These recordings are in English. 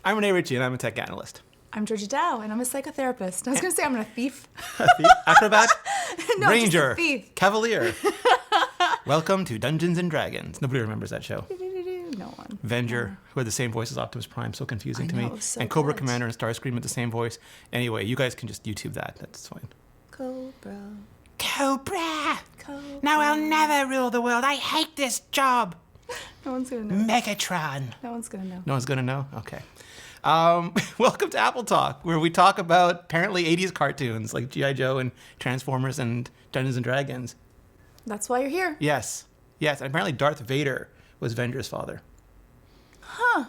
I'm Rene Ritchie, and I'm a tech analyst. I'm Georgia Dow, and I'm a psychotherapist. I was going to say I'm a thief. Acrobat? No, Ranger? just a thief. Cavalier? Welcome to Dungeons and Dragons. Nobody remembers that show. No one. Venger, who had the same voice as Optimus Prime, so confusing to me. So and Cobra good. Commander and Starscream with the same voice. Anyway, you guys can just YouTube that. That's fine. Cobra. Cobra! Cobra. Now I'll never rule the world. I hate this job. No one's going to know. Megatron. No one's going to know. No one's going to know? Okay. Welcome to Apple Talk, where we talk about apparently 80s cartoons like G.I. Joe and Transformers and Dungeons and Dragons. That's why you're here. Yes. Yes. And apparently Darth Vader was Venger's father. Huh.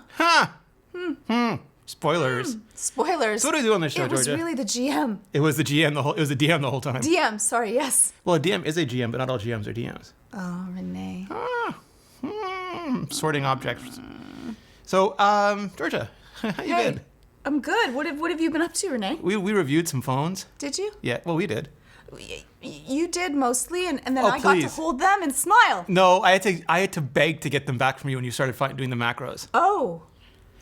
Spoilers. Spoilers. So what do we do on this show, It was Georgia? really the GM. It was the GM it was the DM the whole time. DM, sorry, yes. Well, a DM is a GM, but not all GMs are DMs. Oh, Rene. Sorting objects. So, Georgia, how you been? I'm good. What have you been up to, Rene? We reviewed some phones. Did you? Yeah, well, we did. You did mostly, and then Oh, I got to please. hold them and smile. No, I had to beg to get them back from you when you started doing the macros. Oh,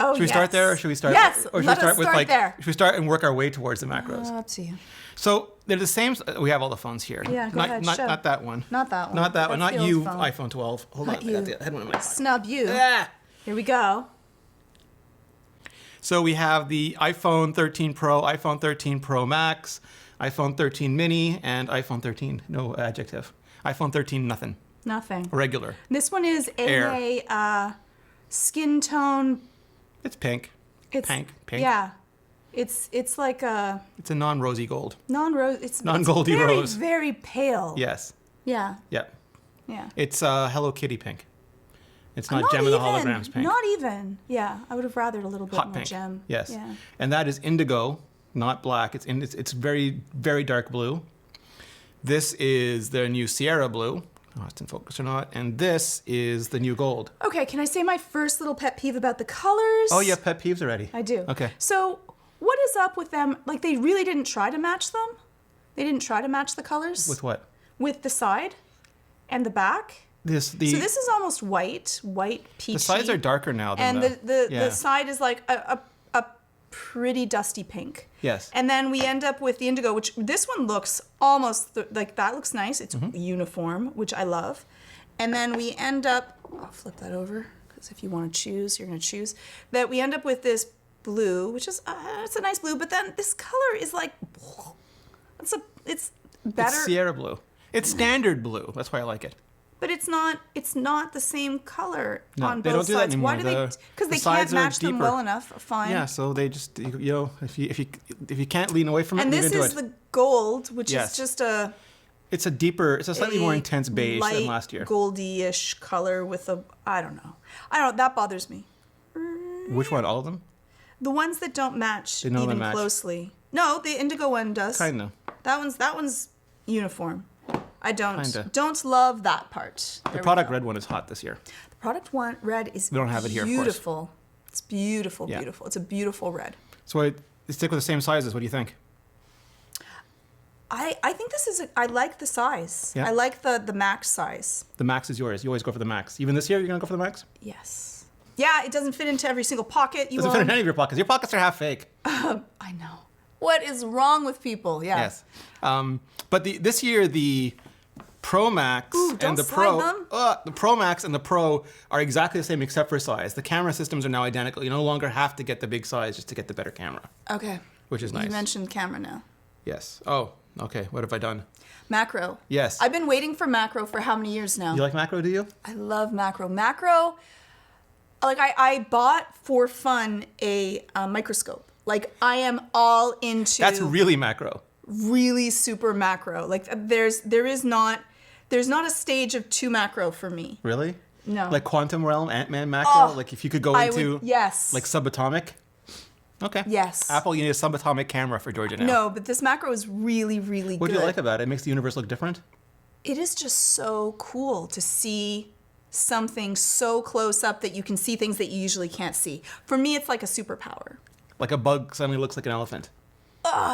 Should we start there, or should we start? Yes, Or should let we start us with start there. Should we start and work our way towards the macros? Up to you. So they're the same. We have all the phones here. Yeah, go ahead, show. Not that one. Not that one. Not that one. That's Not the you. old phone. iPhone 12. Hold Not on. you. I had one in my pocket. Snub you. Ah. Here we go. So we have the iPhone 13 Pro, iPhone 13 Pro Max, iPhone 13 Mini, and iPhone 13. No adjective. iPhone 13 nothing. Nothing. Regular. This one is a skin tone. It's pink. It's Pink. Yeah, it's like a It's a non-rosy gold. non-rose. It's Non-goldy very, rose. very pale. Yes. Yeah. Yeah. Yeah. It's Hello Kitty pink. It's not Gem and the Holograms pink. Not even. Yeah, I would have rathered a little bit Hot more pink. gem. Yes. Yeah. And that is indigo, not black. It's very, very dark blue. This is the new Sierra blue. Oh, it's in focus or not. And this is the new gold. Okay, can I say my first little pet peeve about the colors? Oh, you have pet peeves already. I do. Okay. So, what is up with them? Like, they really didn't try to match them? They didn't try to match the colors? With what? With the side and the back? So So this is almost white peachy. the sides are darker now than And the yeah. side is like a pretty dusty pink. Yes. And then we end up with the indigo, which this one looks almost like that looks nice. It's uniform, which I love. And then we end up, I'll flip that over because if you want to choose, you're going to choose. That we end up with this blue, which is it's a nice blue, but then this color is like it's better. It's Sierra blue. It's standard blue. That's why I like it. But it's not the same color No, on they both don't do that sides. Why do anymore. they? Because The they sides can't are match them deeper. well enough. Fine. Yeah, so they just if you can't lean away from it, And lean this into is it. the gold, which Yes. is just a It's a slightly more intense beige light than last year. goldy-ish color with a I don't know. That bothers me. Which one? All of them? The ones that don't match They don't even match. closely. No, the indigo one does. Kinda. That one's uniform. I Kinda. don't love that part. The product red one is hot this year. The product one red is We don't have it here, of course. beautiful. It's beautiful, Yeah. beautiful. It's a beautiful red. So I stick with the same sizes. What do you think? I think this is I like the size. Yeah? I like the max size. The max is yours. You always go for the max. Even this year, you're gonna go for the max? Yes. Yeah, it doesn't fit into every single pocket you Doesn't fit in any of your pockets. Your pockets are half fake. I know. What is wrong with people? Yeah. Yes. But this year the Pro Max Ooh, don't and the slide Pro, them. the Pro Max and the Pro are exactly the same except for size. The camera systems are now identical. You no longer have to get the big size just to get the better camera, Okay. which is nice. You mentioned camera now. Yes. Oh, okay. What have I done? Macro. Yes. I've been waiting for macro for how many years now? You like macro? Do you? I love macro. Macro, like I bought for fun a microscope. Like I am all into That's really macro. really super macro. Like there's not a stage of too macro for me. Really? No. Like quantum realm, Ant-Man macro. Oh, like if you could go I into would, yes. like subatomic. Okay. Yes. Apple, you need a subatomic camera for Georgia now. No, but this macro is really, really What good. do you like about it? It makes the universe look different. It is just so cool to see something so close up that you can see things that you usually can't see. For me, it's like a superpower. Like a bug suddenly looks like an elephant.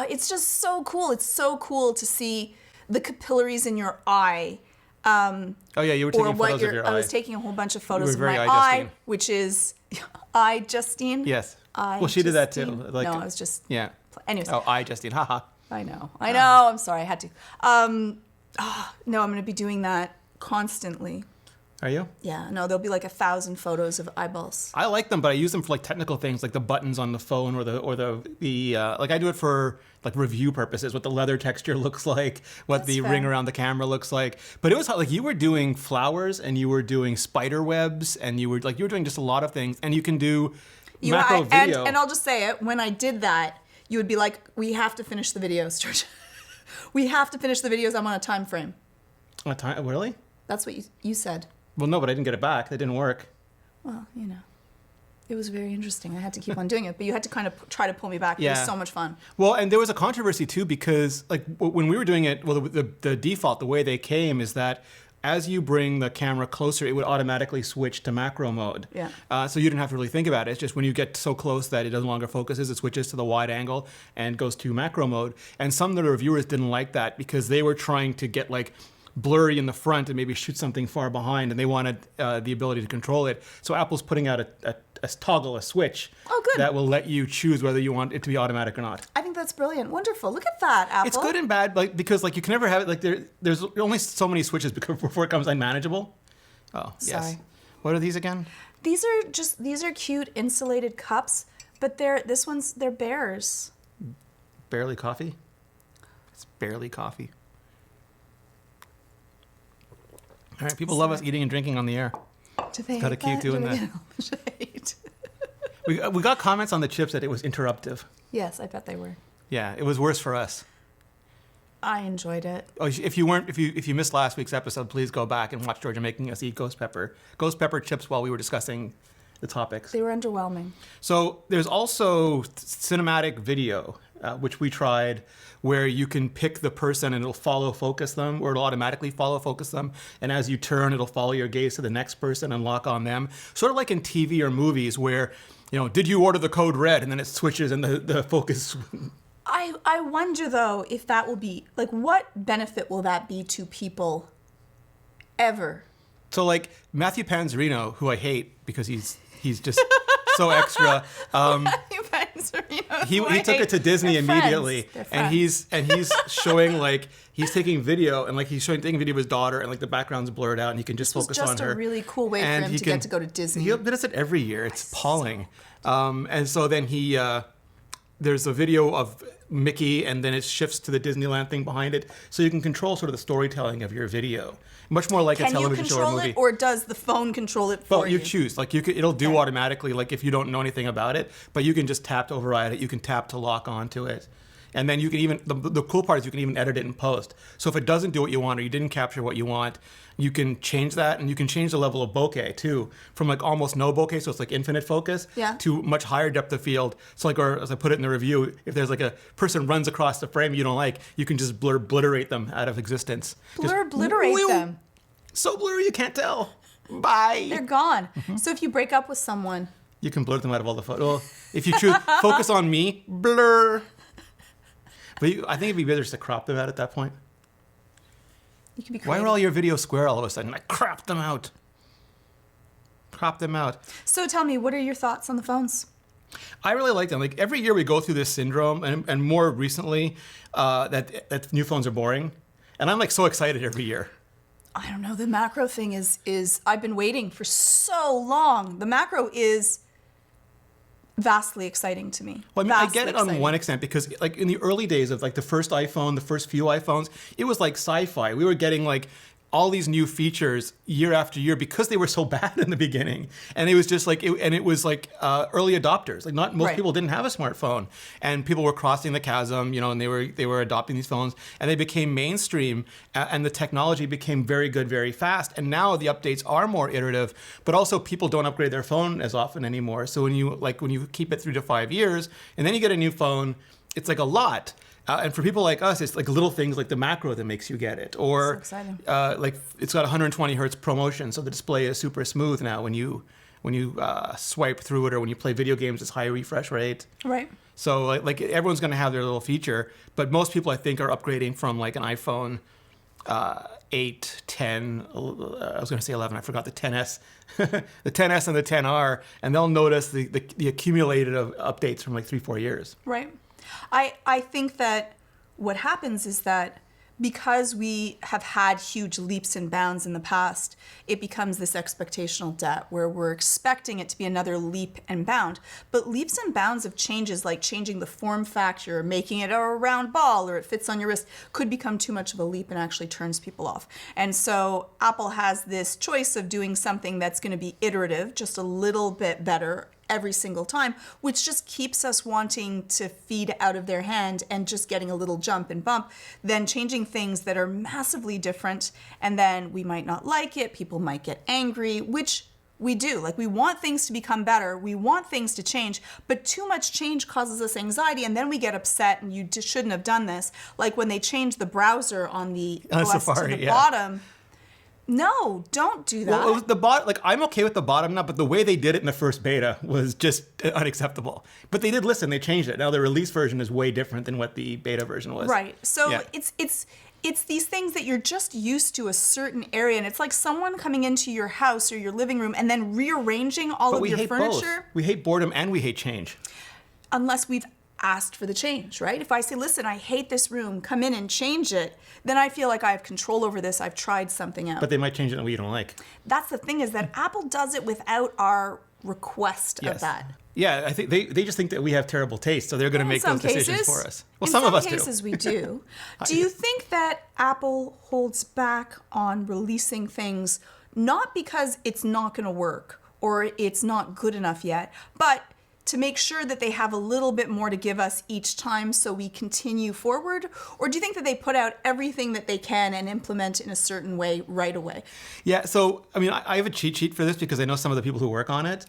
It's just so cool. It's so cool to see the capillaries in your eye. Oh yeah, you were Or taking what photos of your eye. I was taking a whole bunch of photos of very my eye-Justine. eye, which is eye Justine. Yes. Well, she did that too. Justine. Like, no, I was just. yeah. Anyways. Oh, Justine. Haha. I know. I'm sorry. I had to. No, I'm going to be doing that constantly. Are you? Yeah. No, there'll be like 1,000 photos of eyeballs. I like them, but I use them for like technical things, like the buttons on the phone or the like I do it for like review purposes, what the leather texture looks like, what That's the fair. ring around the camera looks like. But it was like you were doing flowers and you were doing spider webs and you were doing just a lot of things, and you can do macro video. And I'll just say it. When I did that, you would be like, "We have to finish the videos, George. We have to finish the videos. I'm on a time frame." A time, really? That's what you said. Well, no, but I didn't get it back. That didn't work. Well, it was very interesting. I had to keep on doing it, but you had to kind of try to pull me back. It was so much fun. Well, and there was a controversy too, because like when we were doing it, well, the default, the way they came is that as you bring the camera closer, it would automatically switch to macro mode. Yeah. So you didn't have to really think about it. It's just when you get so close that it no longer focuses, it switches to the wide angle and goes to macro mode. And some of the reviewers didn't like that because they were trying to get like blurry in the front and maybe shoot something far behind, and they wanted the ability to control it. So Apple's putting out a toggle, a switch that will let you choose whether you want it to be automatic or not. I think that's brilliant. Wonderful. Look at that, Apple. It's good and bad, like because like you can never have it like there's only so many switches before it becomes unmanageable. Oh, yes. Sorry. What are these again? These are cute insulated cups, but they're bears. Barely coffee. It's barely coffee. All right, people love us eating and drinking on the air. Do they Gotta keep doing that. We got comments on the chips that it was interruptive. Yes, I bet they were. Yeah, it was worse for us. I enjoyed it. Oh, if you missed last week's episode, please go back and watch Georgia making us eat ghost pepper chips while we were discussing the topics. They were underwhelming. So there's also cinematic video, which we tried, where you can pick the person and it'll follow focus them, or it'll automatically follow focus them. And as you turn, it'll follow your gaze to the next person and lock on them. Sort of like in TV or movies where, did you order the code red? And then it switches and the focus. I wonder though if that will be like, what benefit will that be to people ever? So like Matthew Panzerino, who I hate because he's just so extra. He took it to Disney immediately, and he's showing like he's taking video and like taking video of his daughter, and like the background's blurred out, and he can just focus on her. It's just a really cool way for him to get to go to Disney. He does it every year. It's appalling. And so then there's a video of Mickey, and then it shifts to the Disneyland thing behind it, so you can control sort of the storytelling of your video, much more like a television show or movie. Can you control it, or does the phone control it for you? Well, you choose. Like it'll do automatically. Like if you don't know anything about it, but you can just tap to override it. You can tap to lock onto it, and then you can even the cool part is you can even edit it in post. So if it doesn't do what you want or you didn't capture what you want, you can change that, and you can change the level of bokeh too, from like almost no bokeh, so it's like infinite focus, to much higher depth of field. So like, or as I put it in the review, if there's like a person runs across the frame you don't like, you can just obliterate them out of existence. Obliterate them. So blurry you can't tell. Bye. They're gone. So if you break up with someone, you can blur them out of all the photos. Well, if you choose focus on me, blur. But I think it'd be better just to crop them out at that point. you can be creative. Why are all your videos square all of a sudden? I cropped them out. Crop them out. So tell me, what are your thoughts on the phones? I really like them. Like every year we go through this syndrome, and more recently, that new phones are boring, and I'm like so excited every year. I don't know. The macro thing is I've been waiting for so long. The macro is vastly exciting to me. Well, I mean, I get it on one extent because like in the early days of like the first iPhone, the first few iPhones, it was like sci-fi. We were getting like all these new features year after year because they were so bad in the beginning. And it was just like, it was like early adopters. Like not most people didn't have a smartphone, and people were crossing the chasm, and they were adopting these phones, and they became mainstream, and the technology became very good very fast. And now the updates are more iterative, but also people don't upgrade their phone as often anymore. So when you keep it 3 to 5 years, and then you get a new phone, it's like a lot. And for people like us, it's like little things like the macro that makes you get it. Or so exciting. Like it's got 120 hertz ProMotion, so the display is super smooth now when you swipe through it, or when you play video games, it's high refresh rate. Right. So like everyone's going to have their little feature, but most people I think are upgrading from like an iPhone 8, 10, I was going to say 11, I forgot the 10S, the 10S and the 10R, and they'll notice the accumulated of updates from like 3-4 years. Right. I think that what happens is that because we have had huge leaps and bounds in the past, it becomes this expectational debt where we're expecting it to be another leap and bound. But leaps and bounds of changes like changing the form factor, making it a round ball or it fits on your wrist, could become too much of a leap and actually turns people off. And so Apple has this choice of doing something that's going to be iterative, just a little bit better every single time, which just keeps us wanting to feed out of their hand and just getting a little jump and bump, then changing things that are massively different, and then we might not like it, people might get angry, which we do. Like, we want things to become better, we want things to change, but too much change causes us anxiety, and then we get upset, and you just shouldn't have done this. Like when they changed the browser on the OS Safari, to the yeah. bottom. No, don't do that. Well, it was like, I'm okay with the bottom now, but the way they did it in the first beta was just unacceptable. But they did listen, they changed it. Now the release version is way different than what the beta version was. Right. So Yeah. it's these things that you're just used to a certain area, and it's like someone coming into your house or your living room and then rearranging all But of we your hate furniture. both. We hate boredom and we hate change. Unless we've asked for the change, right? If I say, listen, I hate this room, come in and change it, then I feel like I have control over this. I've tried something out. But they might change it in a way you don't like. That's the thing, is that Apple does it without our request of that. Yeah, I think they just think that we have terrible taste, so they're going to make those decisions for us. Well, some of us do. In some cases we do. Do you think that Apple holds back on releasing things not because it's not going to work or it's not good enough yet, but to make sure that they have a little bit more to give us each time so we continue forward? Or do you think that they put out everything that they can and implement in a certain way right away? Yeah, so, I mean, I have a cheat sheet for this because I know some of the people who work on it.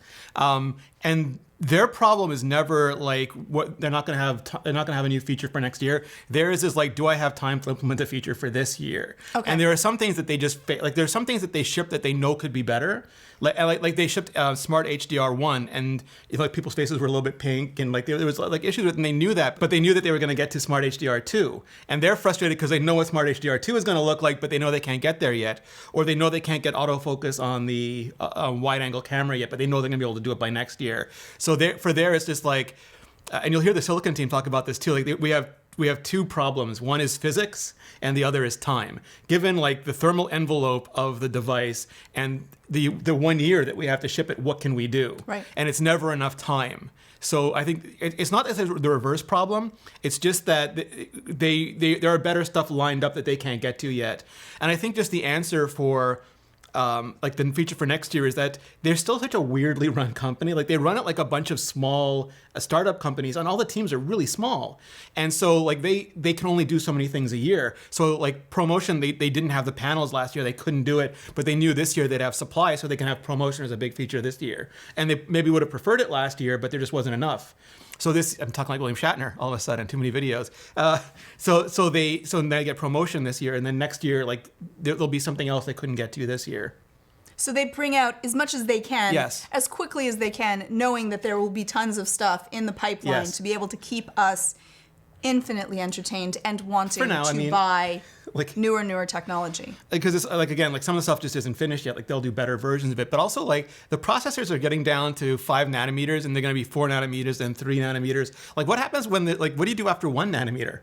And their problem is never like what they're not going to have. They're not going to have a new feature for next year. Theirs is like, do I have time to implement a feature for this year? Okay. And there are some things that they just like. There's some things that they ship that they know could be better. Like they shipped Smart HDR1, and like people's faces were a little bit pink, and like there was like issues with it, and they knew that, but they knew that they were going to get to Smart HDR2, and they're frustrated because they know what Smart HDR2 is going to look like, but they know they can't get there yet, or they know they can't get autofocus on the wide-angle camera yet, but they know they're going to be able to do it by next year. So for there, it's just like, and you'll hear the Silicon team talk about this too. Like we have two problems. One is physics, and the other is time. Given like the thermal envelope of the device and the 1 year that we have to ship it, what can we do? Right. And it's never enough time. So I think it's not the reverse problem. It's just that there are better stuff lined up that they can't get to yet. And I think just the answer for like the feature for next year is that they're still such a weirdly run company. Like they run it like a bunch of small startup companies, and all the teams are really small. And so like they can only do so many things a year. So like promotion, they didn't have the panels last year. They couldn't do it, but they knew this year they'd have supply, so they can have promotion as a big feature this year. And they maybe would have preferred it last year, but there just wasn't enough. So I'm talking like William Shatner all of a sudden, too many videos. So they get promotion this year, and then next year, like there'll be something else they couldn't get to this year. So they bring out as much as they can, Yes. as quickly as they can, knowing that there will be tons of stuff in the pipeline Yes. to be able to keep us infinitely entertained and wanting For now, to buy like newer technology. because it's like, again, like some of the stuff just isn't finished yet. Like they'll do better versions of it, but also like the processors are getting down to 5 nanometers, and they're going to be 4 nanometers and 3 nanometers. Like what happens when what do you do after 1 nanometer?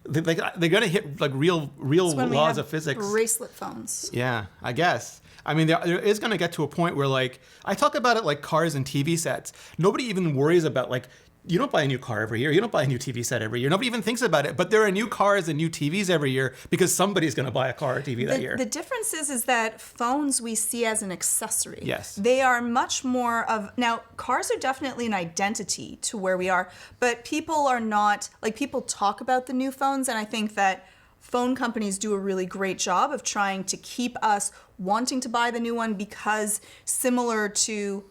They're going to hit like real When we laws have of physics. bracelet phones. Yeah, I guess. I mean, there is going to get to a point where, like, I talk about it like cars and TV sets. Nobody even worries about, like, you don't buy a new car every year. You don't buy a new TV set every year. Nobody even thinks about it. But there are new cars and new TVs every year because somebody's going to buy a car or TV that year. The difference is that phones we see as an accessory. Yes. They are much more of, now cars are definitely an identity to where we are, but people are not, like people talk about the new phones, and I think that phone companies do a really great job of trying to keep us wanting to buy the new one because similar to,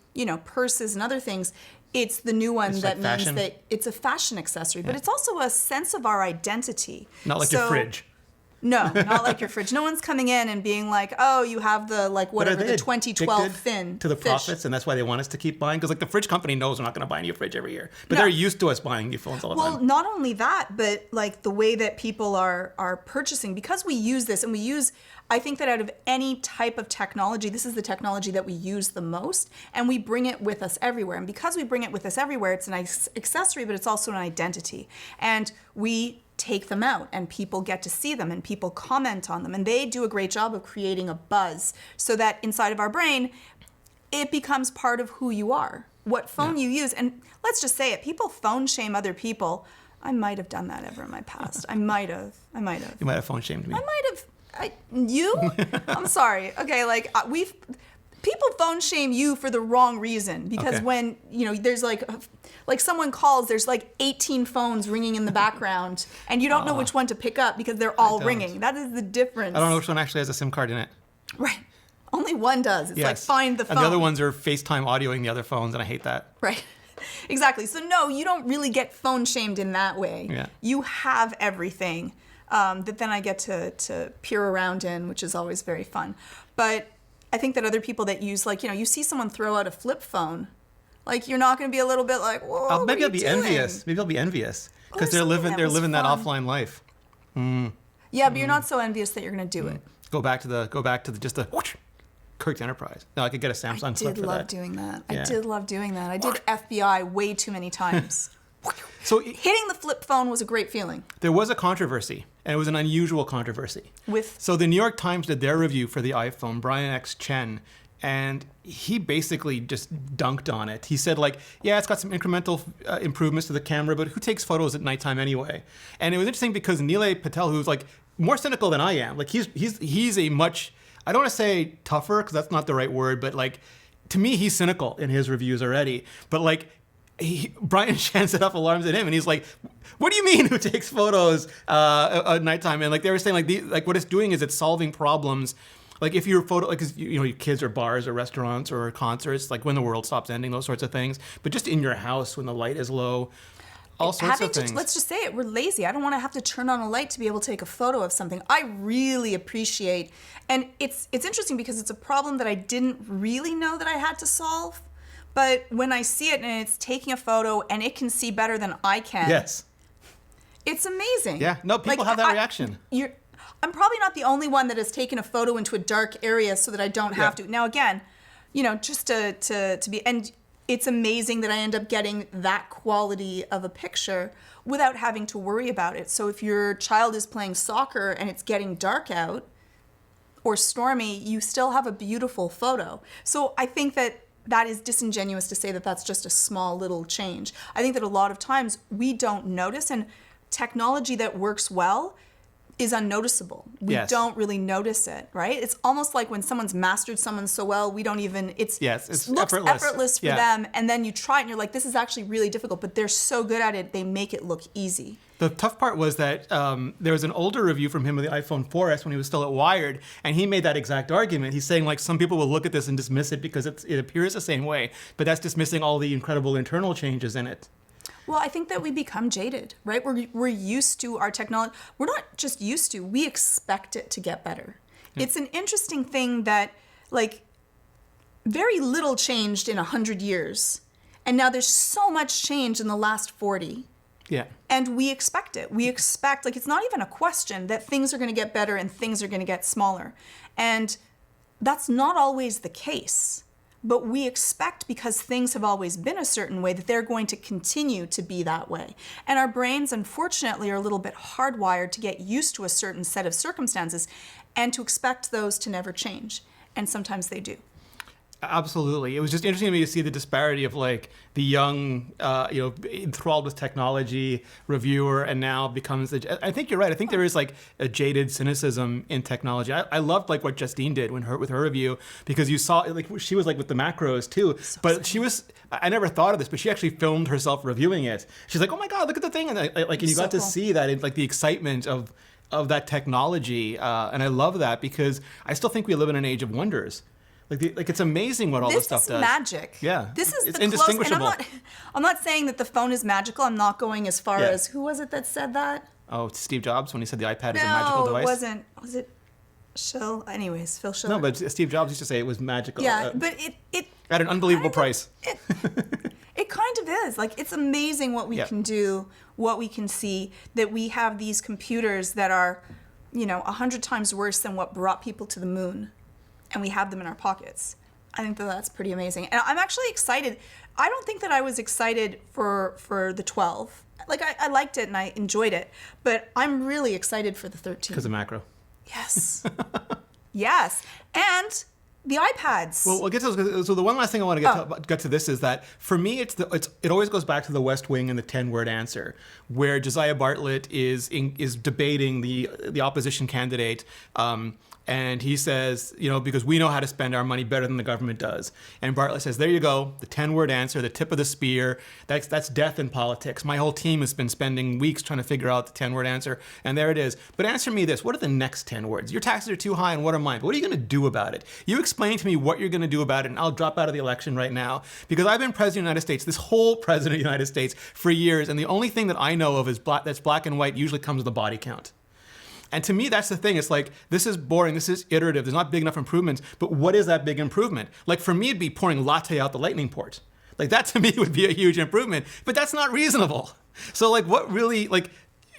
purses and other things, it's the new one It's that like means fashion. that it's a fashion accessory, but it's also a sense of our identity. Not like your fridge. No, not like your fridge. No one's coming in and being like, "Oh, you have the like But are whatever they the 2012 addicted fin to the fish." profits, and that's why they want us to keep buying? Because like the fridge company knows we're not going to buy a new fridge every year, but No. they're used to us buying new phones all the Well, time. not only that, but like the way that people are purchasing, because we use this and we use, I think that out of any type of technology, this is the technology that we use the most, and we bring it with us everywhere. And because we bring it with us everywhere, it's an accessory, but it's also an identity. And we take them out and people get to see them and people comment on them, and they do a great job of creating a buzz so that inside of our brain, it becomes part of who you are, what phone you use. And let's just say it, people phone shame other people. I might have done that ever in my past. I might have. You might have phone shamed me. I might have. You? I'm sorry. Okay, like people phone shame you for the wrong reason, because Okay. when, there's like someone calls, there's like 18 phones ringing in the background and you don't know which one to pick up because they're all don't. ringing. That is the difference. I don't know which one actually has a SIM card in it. Right. Only one does. It's like Yes. find the phone. And the other ones are FaceTime audioing the other phones, and I hate that. Right. Exactly. So no, you don't really get phone shamed in that way. Yeah. You have everything that then I get to peer around in, which is always very fun. But I think that other people that use, like, you see someone throw out a flip phone, like, you're not going to be a little bit like, whoa, Maybe I'll what are be you doing? envious. Maybe I'll be envious because there's they're something living that was that fun. offline life. Yeah, but you're not so envious that you're going to do it. Go back to the just the whoosh, Kirk's Enterprise. No, I could get a I Samsung did flip for love that. doing that. Yeah. I did love doing that. I did FBI way too many times. So Hitting the flip phone was a great feeling. there was a controversy, and it was an unusual controversy. So the New York Times did their review for the iPhone, Brian X. Chen, and he basically just dunked on it. He said, like, yeah, it's got some incremental improvements to the camera, but who takes photos at nighttime anyway? And it was interesting because Nilay Patel, who's like more cynical than I am, like he's a much, I don't want to say tougher because that's not the right word, but like to me he's cynical in his reviews already. But like Brian Shan set off alarms at him, and he's like, "What do you mean? Who takes photos at nighttime?" And like they were saying, like what it's doing is it's solving problems. Like if your photo, like your kids are bars or restaurants or concerts, like when the world stops ending, those sorts of things. But just in your house when the light is low, all sorts of things. Let's just say it, we're lazy. I don't want to have to turn on a light to be able to take a photo of something. I really appreciate, and it's interesting because it's a problem that I didn't really know that I had to solve. But when I see it and it's taking a photo and it can see better than I can, Yes. it's amazing. Yeah. No, people have that reaction. I'm probably not the only one that has taken a photo into a dark area so that I don't have to. Now, again, just to be, and it's amazing that I end up getting that quality of a picture without having to worry about it. So if your child is playing soccer and it's getting dark out or stormy, you still have a beautiful photo. So I think that is disingenuous to say that that's just a small little change. I think that a lot of times we don't notice, and technology that works well is unnoticeable. We don't really notice it, right? It's almost like when someone's mastered someone so well, we don't even, it looks effortless for them, and then you try it and you're like, this is actually really difficult, but they're so good at it, they make it look easy. The tough part was that there was an older review from him of the iPhone 4S when he was still at Wired, and he made that exact argument. He's saying, like, some people will look at this and dismiss it because it appears the same way, but that's dismissing all the incredible internal changes in it. Well, I think that we become jaded, right? We're used to our technology. We're not just used to, we expect it to get better. Yeah. It's an interesting thing that, like, very little changed in 100 years, and now there's so much change in the last 40. Yeah. And we expect it. We expect, like, it's not even a question that things are going to get better and things are going to get smaller. And that's not always the case. But we expect, because things have always been a certain way, that they're going to continue to be that way. And our brains, unfortunately, are a little bit hardwired to get used to a certain set of circumstances and to expect those to never change. And sometimes they do. Absolutely. It was just interesting to me to see the disparity of like the young, enthralled with technology reviewer, and now becomes I think you're right. I think there is like a jaded cynicism in technology. I loved like what Justine did with her review, because you saw like she was like with the macros too. But she was, I never thought of this, but she actually filmed herself reviewing it. She's like, oh my God, look at the thing. And and you got to see that in like the excitement of that technology. And I love that, because I still think we live in an age of wonders. Like it's amazing what all this stuff does. This is magic. Yeah. This is it's the indistinguishable. I'm not saying that the phone is magical. I'm not going as far as, who was it that said that? Oh, Steve Jobs when he said the iPad is a magical No, device? it wasn't. Was it Phil? Anyways, Phil Schiller. No, but Steve Jobs used to say it was magical. Yeah, but it At an unbelievable price. It kind of is. Like, it's amazing what we can do, what we can see, that we have these computers that are, 100 times worse than what brought people to the moon, and we have them in our pockets. I think that that's pretty amazing. And I'm actually excited. I don't think that I was excited for the 12. Like, I liked it and I enjoyed it, but I'm really excited for the 13. Because of macro. Yes. Yes. And the iPads. Well, we'll get to those. So the one last thing I want to get to this is that for me, it always goes back to the West Wing and the 10-word answer, where Josiah Bartlett is debating the opposition candidate. And he says, because we know how to spend our money better than the government does. And Bartlett says, there you go, the 10-word answer, the tip of the spear. That's death in politics. My whole team has been spending weeks trying to figure out the 10-word answer, and there it is. But answer me this, what are the next 10 words? Your taxes are too high, and what are mine? But what are you going to do about it? You explain to me what you're going to do about it, and I'll drop out of the election right now. Because I've been president of the United States, this whole president of the United States, for years, and the only thing that I know of is that's black and white usually comes with a body count. And to me, that's the thing. It's like, this is boring. This is iterative. There's not big enough improvements. But what is that big improvement? Like, for me, it'd be pouring latte out the lightning port. Like, that to me would be a huge improvement. But that's not reasonable. So, like, what really, like,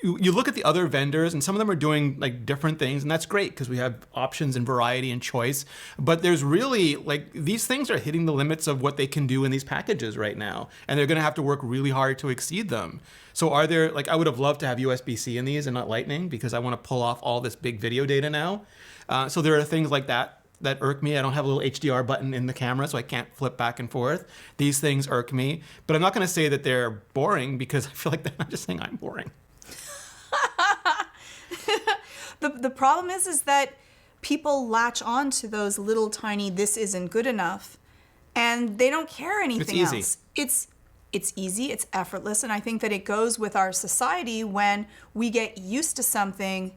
you look at the other vendors, and some of them are doing, like, different things. And that's great because we have options and variety and choice. But there's really, like, these things are hitting the limits of what they can do in these packages right now. And they're going to have to work really hard to exceed them. So are there, like, I would have loved to have USB-C in these and not Lightning because I want to pull off all this big video data now. So there are things like that irk me. I don't have a little HDR button in the camera, so I can't flip back and forth. These things irk me. But I'm not going to say that they're boring because I feel like I'm just saying I'm boring. The problem is that people latch on to those little tiny, this isn't good enough, and they don't care anything else. It's easy, it's effortless, and I think that it goes with our society when we get used to something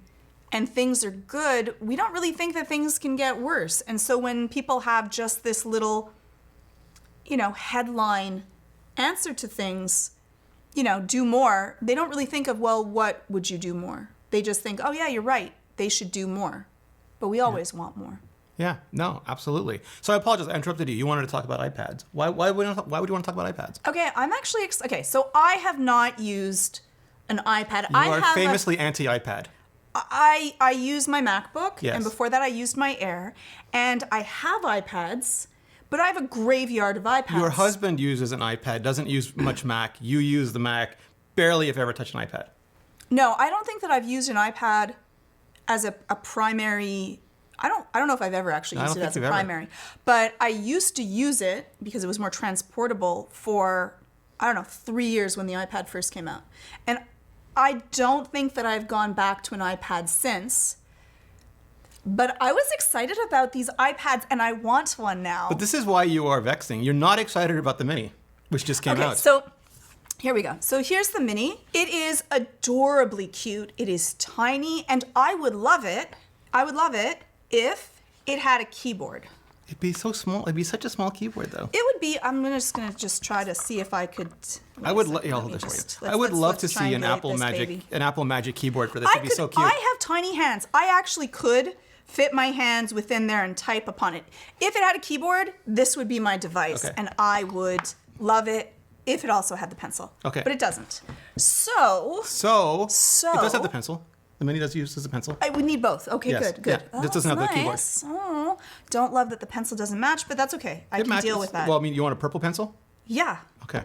and things are good, we don't really think that things can get worse. And so when people have just this little, headline answer to things, do more, they don't really think of, well, what would you do more? They just think, oh yeah, you're right, they should do more. But we always want more. Yeah, no, absolutely. So I apologize, I interrupted you. You wanted to talk about iPads. Why would you want to talk about iPads? Okay, I'm actually, so I have not used an iPad. You are famously anti-iPad. I use my MacBook, yes. And before that I used my Air, and I have iPads, but I have a graveyard of iPads. Your husband uses an iPad, doesn't use much Mac. You use the Mac, barely if ever touched an iPad. No, I don't think that I've used an iPad as a primary. I don't know if I've ever actually used it as a primary, but I used to use it because it was more transportable for, 3 years when the iPad first came out. And I don't think that I've gone back to an iPad since, but I was excited about these iPads and I want one now. But this is why you are vexing. You're not excited about the Mini, which just came out. Okay, so here we go. So here's the Mini. It is adorably cute. It is tiny, and I would love it if it had a keyboard. It'd be so small. It'd be such a small keyboard, though. It would be. I'm just gonna try to see if I could. I would love to see an Apple Magic keyboard for this. It'd be so cute. I have tiny hands. I actually could fit my hands within there and type upon it. If it had a keyboard, this would be my device, and I would love it if it also had the pencil. Okay. But it doesn't. So it does have the pencil. The Mini does use as a pencil. I would need both. Okay, yes. good. Yeah. This doesn't have the keyboard. Oh, don't love that the pencil doesn't match, but that's okay. I can deal with that. Well, I mean, you want a purple pencil? Yeah. Okay.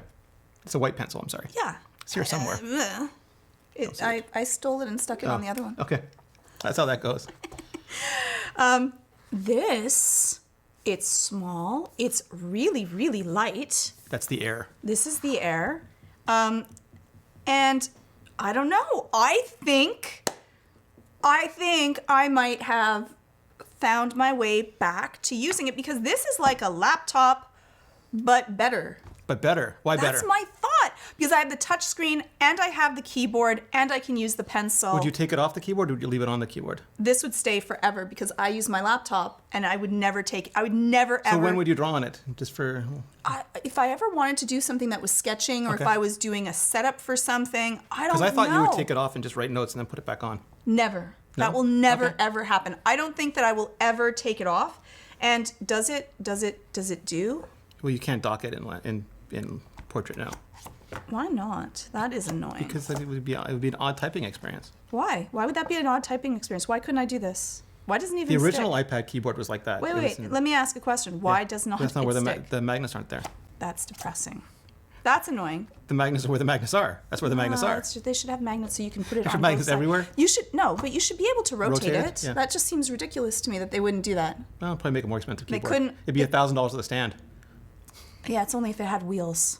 It's a white pencil, I'm sorry. Yeah. It's here somewhere. I stole it and stuck it on the other one. Okay. That's how that goes. It's small. It's really, really light. That's the Air. This is the Air. And I don't know. I think I might have found my way back to using it because this is like a laptop, but better. But better. Why better? That's my thought. because I have the touch screen and I have the keyboard and I can use the pencil. Would you take it off the keyboard or would you leave it on the keyboard? This would stay forever because I use my laptop and I would never ever. So when would you draw on it? Just for... If I ever wanted to do something that was sketching or if I was doing a setup for something, I don't know. Because I thought you would take it off and just write notes and then put it back on. Never. No? That will never ever happen. I don't think that I will ever take it off. And does it do? Well, you can't dock it in portrait now. Why not? That is annoying. Because it would be an odd typing experience. Why? Why would that be an odd typing experience? Why couldn't I do this? Why doesn't it even The original stick? iPad keyboard was like that. Wait. Let me ask a question. Why does not That's not it where stick? the magnets aren't there. That's depressing. That's annoying. The magnets are where the magnets are. That's where the magnets are. They should have magnets so you can put it There on should magnets both sides. everywhere? You should but you should be able to rotate it. Yeah. That just seems ridiculous to me that they wouldn't do that. Well, probably make a more expensive They keyboard. couldn't- It'd be $1,000 for the stand. Yeah, it's only if it had wheels.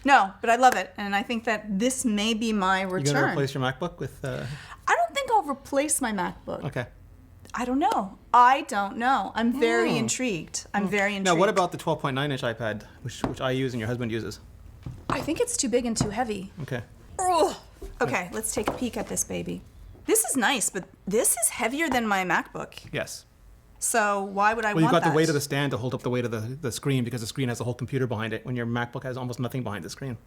No, but I love it, and I think that this may be my return. You gonna replace your MacBook with? I don't think I'll replace my MacBook. Okay. I don't know. I'm very intrigued. I'm very intrigued. Now, what about the 12.9-inch iPad, which I use and your husband uses? I think it's too big and too heavy. Okay. Ugh. Okay, let's take a peek at this baby. This is nice, but this is heavier than my MacBook. Yes. So why would I Well, want you've got that? the weight of the stand to hold up the weight of the screen because the screen has a whole computer behind it when your MacBook has almost nothing behind the screen.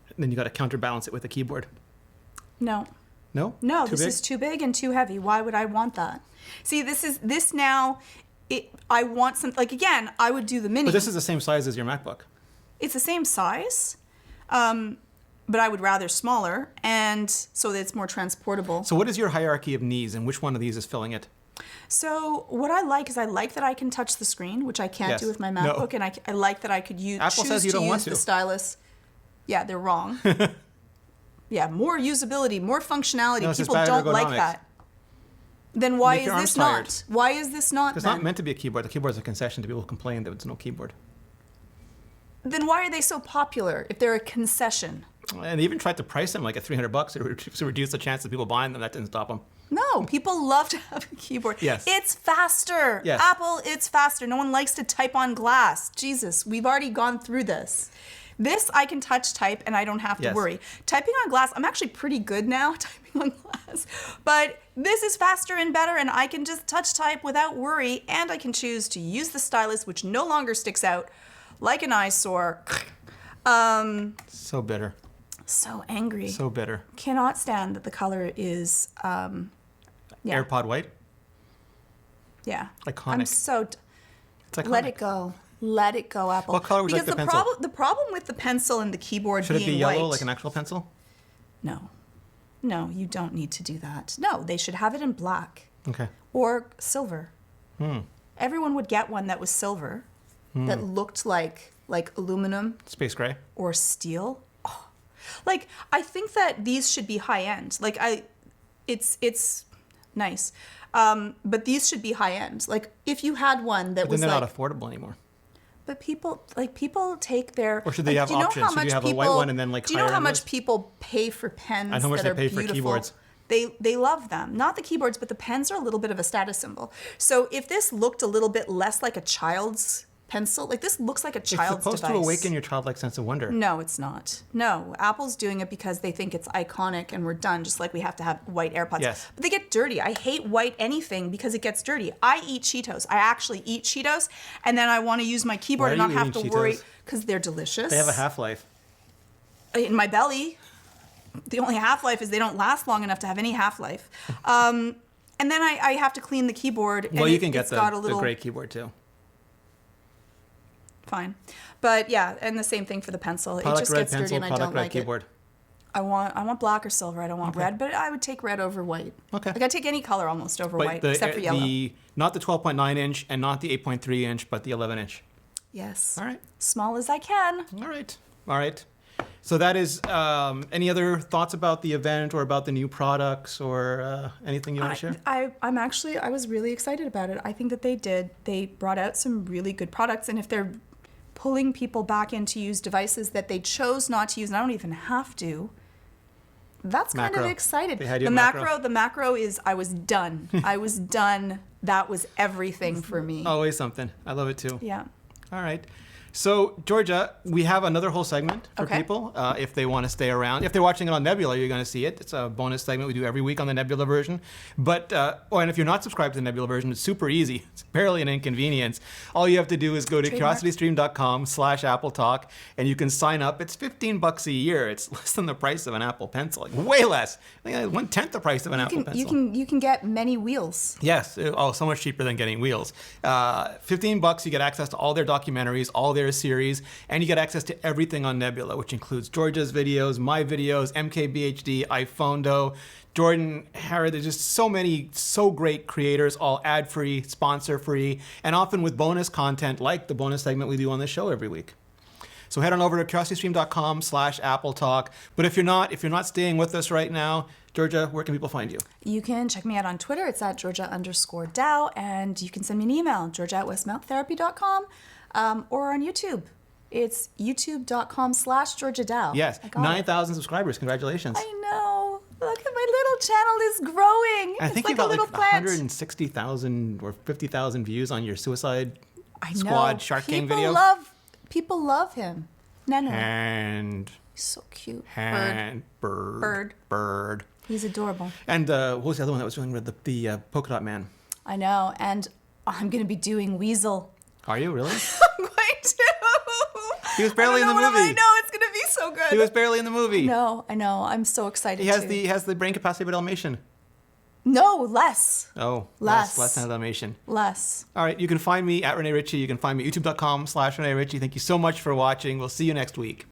And then you got to counterbalance it with a keyboard. No. No? No, Too this big? is too big and too heavy. Why would I want that? See, I want some, like, again, I would do the mini. But this is the same size as your MacBook. It's the same size, but I would rather smaller, and so that it's more transportable. So what is your hierarchy of needs and which one of these is filling it? So what I like is I like that I can touch the screen, which I can't Yes. do with my No. MacBook, and I like that I could Apple choose says you to don't want use to. the stylus. Yeah, they're wrong. Yeah, more usability, more functionality. No, it's just People bad don't like ergonomics. that. Then why Make is your this arms not? Why is this not It's then? not meant to be a keyboard. The keyboard is a concession to people who complain that it's no keyboard. Then why are they so popular if they're a concession? And they even tried to price them like at $300 to reduce the chance of people buying them. That didn't stop them. No, people love to have a keyboard. Yes. It's faster. Yes. Apple, it's faster. No one likes to type on glass. Jesus, we've already gone through this. This I can touch type and I don't have to Yes. worry. Typing on glass, I'm actually pretty good now typing on glass. But this is faster and better and I can just touch type without worry and I can choose to use the stylus which no longer sticks out like an eyesore. So bitter. So angry. So bitter. Cannot stand that the color is yeah. AirPod white. Yeah. Iconic. I'm so It's iconic. let it go. Let it go, Apple. What color would you because like the pencil? the problem with the pencil and the keyboard Should it being be yellow white, like an actual pencil? No. No, you don't need to do that. No, they should have it in black Okay. or silver. Everyone would get one that was silver that looked like aluminum Space gray. or steel. Oh. Like I think that these should be high end. Like it's nice. But these should be high end. Like if you had one that But then was they're like not affordable anymore. But people take their. Or should they have do you know options? how Should much you have a people, white one and then, like, do you know higher how end much ones? people pay for pens And how much that they are pay for beautiful? keyboards? They love them. Not the keyboards, but the pens are a little bit of a status symbol. So if this looked a little bit less like a child's pencil, like this looks like a It's child's supposed device. to awaken your childlike sense of wonder. No, it's not. No, Apple's doing it because they think it's iconic and we're done, just like we have to have white AirPods. Yes. But they get dirty. I hate white anything because it gets dirty. I eat Cheetos. I actually eat Cheetos, and then I want to use my keyboard Why and are not you have to eating worry Cheetos? because they're delicious. They have a half-life. In my belly. The only half-life is they don't last long enough to have any half-life. And then I have to clean the keyboard. Well, and you can get it's got a the little, gray keyboard too. Fine. But yeah, and the same thing for the pencil. It Product just red gets dirty pencil, and I product don't red like keyboard. it. I want black or silver. I don't want red, but I would take red over white. Okay. Like I take any color almost over white, the, except for yellow. Not the 12.9 inch and not the 8.3 inch, but the 11 inch. Yes. All right. Small as I can. All right. All right. So that is, any other thoughts about the event or about the new products or anything you want to share? I was really excited about it. I think that they brought out some really good products, and if they're pulling people back in to use devices that they chose not to use, and I don't even have to, that's kind of Macro. exciting. They had you The at macro. the macro is I was done. I was done. That was everything for me. Always something. I love it too. Yeah. All right. So, Georgia, we have another whole segment for Okay. people if they want to stay around. If they're watching it on Nebula, you're going to see it. It's a bonus segment we do every week on the Nebula version. But, and if you're not subscribed to the Nebula version, it's super easy. It's barely an inconvenience. All you have to do is go to Trademark. curiositystream.com/Apple Talk, and you can sign up. It's $15 a year. It's less than the price of an Apple Pencil. Like, way less. Like 1/10 the price of an Apple Pencil. You can get many wheels. Yes. Oh, so much cheaper than getting wheels. $15, you get access to all their documentaries, all their series, and you get access to everything on Nebula, which includes Georgia's videos, my videos, MKBHD, iPhondo, Jordan, Harry. There's just so many, so great creators, all ad-free, sponsor-free, and often with bonus content like the bonus segment we do on this show every week. So head on over to curiositystream.com/Apple Talk. But if you're not staying with us right now, Georgia, where can people find you? You can check me out on Twitter. It's at Georgia_Dow. And you can send me an email, georgia@westmounttherapy.com, or on YouTube. It's youtube.com/GeorgiaDow. Yes, I got it. 9,000 subscribers. Congratulations. I know. Look at my little channel is growing. I think it's you've got like a little like plant. 160,000 or 50,000 views on your Suicide I know. Squad Shark Gang video. People love him. No. And He's so cute. bird. He's adorable. And what was the other one that was doing with the polka dot man? I know. And I'm going to be doing Weasel. Are you really? I'm going to. He was barely in the I movie. know. It's going to be so good. He was barely in the movie. No, I know. I'm so excited. He has the brain capacity of a Dalmatian. No, less. Oh, Less. less than a Dalmatian. Less. All right, you can find me at Rene Ritchie. You can find me at youtube.com/Rene Ritchie. Thank you so much for watching. We'll see you next week.